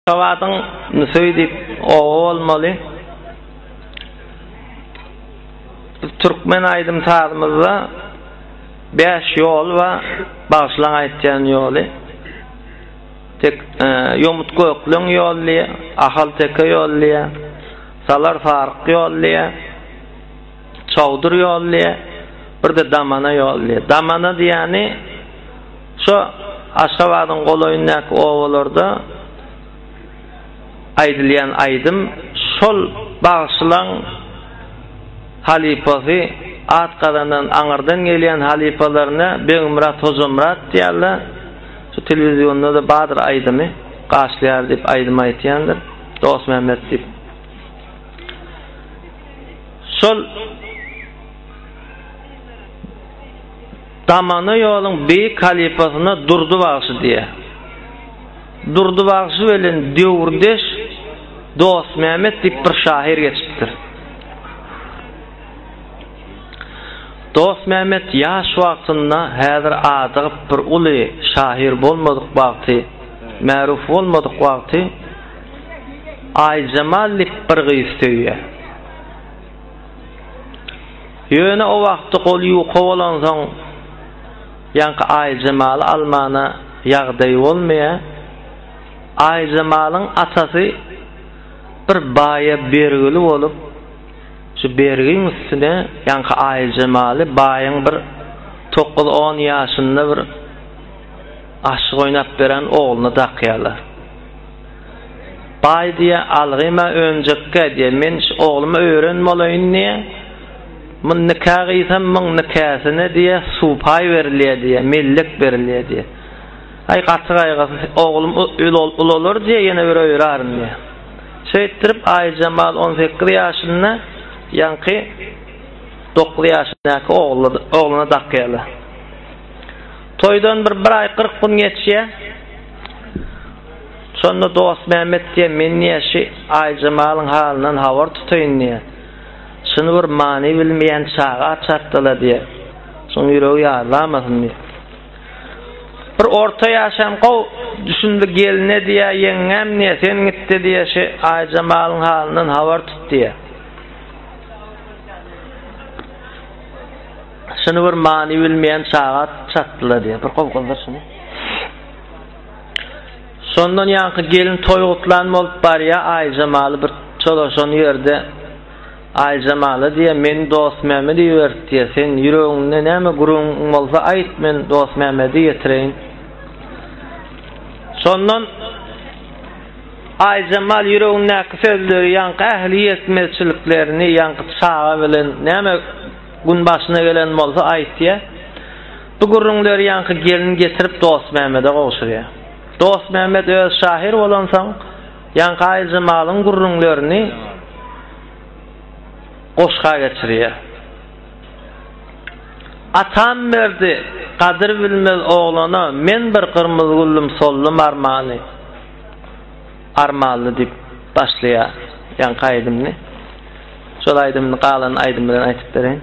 Şawadın söýdip olmaly. Türkmen aýdym taýdymyzda 5 ýol we başlaň aýtjan ýoly. Tek ýomut gökleň ýoly, ahal teke ýoly, salar fark ýoly, çawdyr ýoly, birde damana ýoly. Damana diýeni şu Aşgabatyň goloýundaky owalarda aýdylýan aýdym şol bagşylaň halifasy at qadandan aňardan gelýän halifalaryna Beýmurat Hozamrat diýerler. Şu telewizionyda da Badyr aýdymy gaşlaýar diýip aýdym aýtýandyr. Dost Mehmet diýip. Şol damana ýolyň beýik halifasyna durdy bagşy diýe. Durdy bagşy bilen döwürdeş Dost Mehmet diýip bir şahyr geçipdir. Dost Mehmet ýaş wagtynda häzir adygyp bir uly şahyr bolmadyk wagty, märuf bolmadyk wagty Aýjamal diýip bir gyýstöýe. Ýöne o wagtda goly ýuka bolan soň ýanky Aýjamal almana ýagdaý bolmaýa. Aýjamalyň atasy bir baýa bergili bolup, şu bergin üstüne ýanky Aýjamaly baýyň bir 9-10 ýaşynda bir aşyk oýnap beren ogluny dakýarlar. Baý diýe algyma önjekkä diýe men şu oglumy öğrenmeliň diýe. Mun nikah gysam mun nikahyny diýe suwpay berilýär diýe, millik berilýär diýe. Ay gaçyga oglum ulolar diye yine bir öýraryn diye. Şeýtirip Aýjamal 18 ýaşynda ýanky 9 ýaşyndaky ogluny dakýarlar. Toýdan bir ay 40 gün geçýär. Şonda Dost Mehmet diye men ýaşy Aýjamalyň halynyň habar tutaýyn diye. Şunu bir many bilmeýän çaga çatdylar diye. Şoň ýüregi ýarlamasyn diye. Bir orta ýaşam gow düşündi geline diýe ýeňem niýe sen gitdi diýe şu Aýjamalyň halynyň habar tut diýe. Şunu bir many bilmeýän çaga çatdylar diýe. Bir gowgaldyr şunu. Şondan ýanky gelin toýgutlan bolup barýa Aýjamaly bir çolaşan ýerde Aýjamaly diýe men Dost Mehmedi ýördi diýe sen ýüregiňde näme gurun bolsa aýt men Dost Mehmedi ýetireýin. Şondan Aýjamal ýüregindäki sözleri ýanky ähli ýetmezçiliklerini ýanky çaga bilen näme gün başyna gelen bolsa aýt diýe. Bu gurunlary ýanky gelin getirip Dost Mehmede gowşurýar. Dost Mehmet öz şahyr bolan soň ýanky Aýjamalyň gurunlaryny goşga geçirýär. Atam berdi, gadyr bilmez oglana, men bir kırmızı gullum sollum armaly diýip başlaýar. Ýanky aýdymny. Şol aýdymny galan aýdym bilen aýtyp bereň.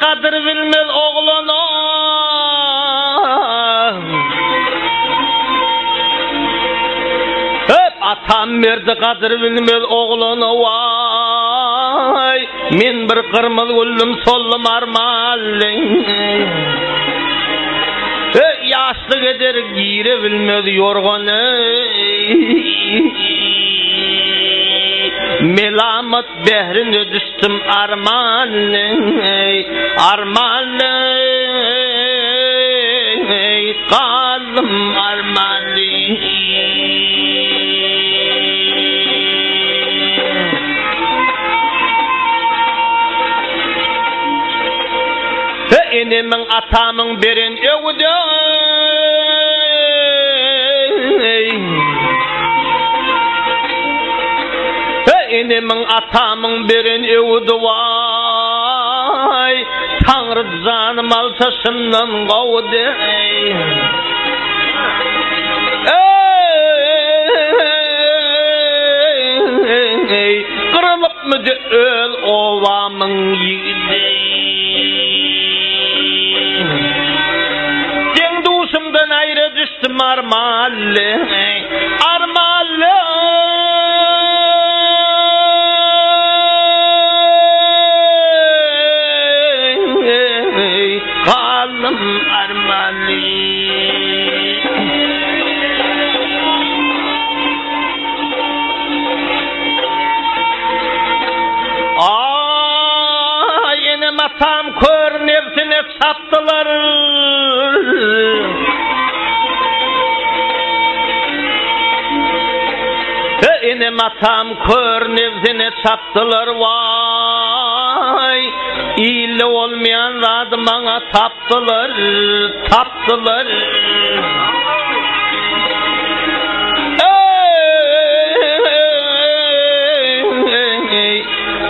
Kadir bilmez oğlana hep atam verdi kadir bilmez oğlana vay men bir kırmızı gullum sollum armalın yaşlı gider giyre bilmez yorganı melamet behrine düştüm armanlı kalım armanlı Enemin atamın berin evde Enemin atamın berin evde vay Tanrı canım alsa şundan qavdı Kırılıp mı de öl ovamın yiğidi Dengduşumdan ayrı düştüm armalı kalım armalı Yine matam kör nefsine çaptılar Yine matam kör nefsine çaptılar vay İyili olmayan radı bana taptılar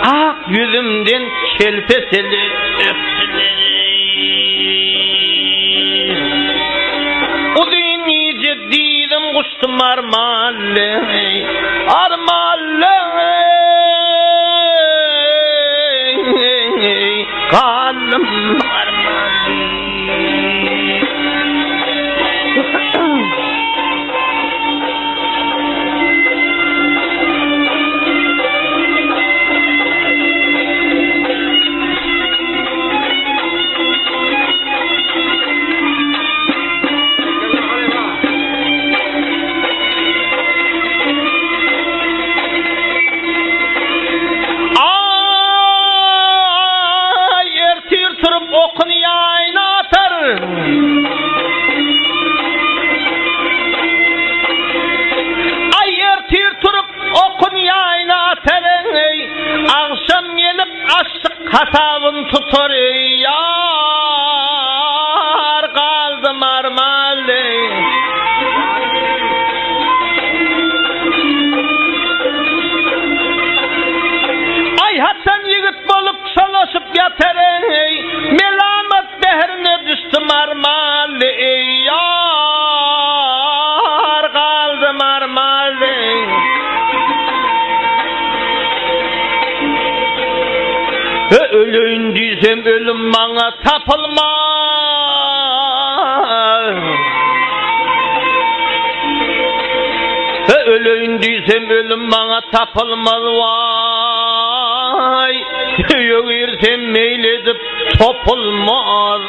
Ak yüzümden kelpeseli öptüler Uzun iyice değilim kuştum armalı kalım armalı Akşam gelip aşık kasabın tutar yar kaldım armalı Ay Hasan yigit bolup salaşıp yatar melamet behrine düştüm armalı yar kaldım armalı Ölün diysem ölüm bana tapılmaz Ölün diysem ölüm bana tapılmaz vay Yürürsem meyledip topulmaz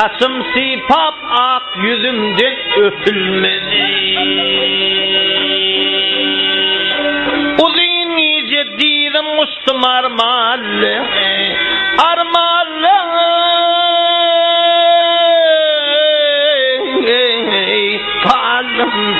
Saçım sipap ak yüzümden öpülmedi Uzun iyice değilim uçtum armalı kalım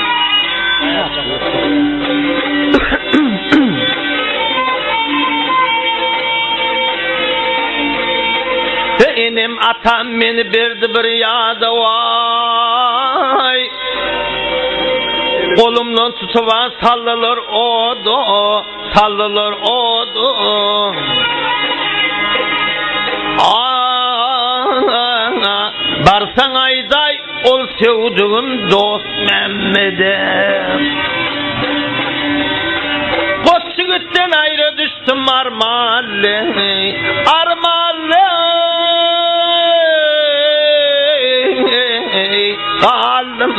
Enem atam beni berdi bir yada vay Kolumdan tutuva sallanır odu Barsan ayday ol sevduğum dost Mehmet'e Koççugütten ayrı düştüm armalı kaldım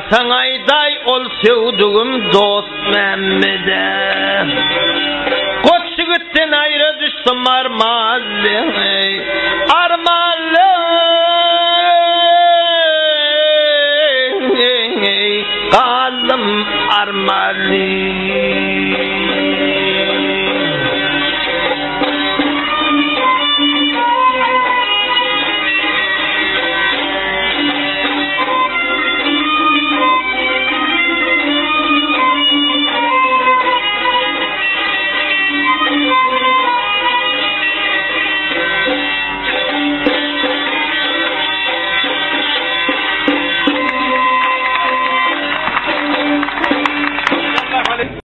Hasan ayday ol sevdugum dost Mehmede. Koç gütten ayrı düştüm armalı. Armalı. Kalım armalı.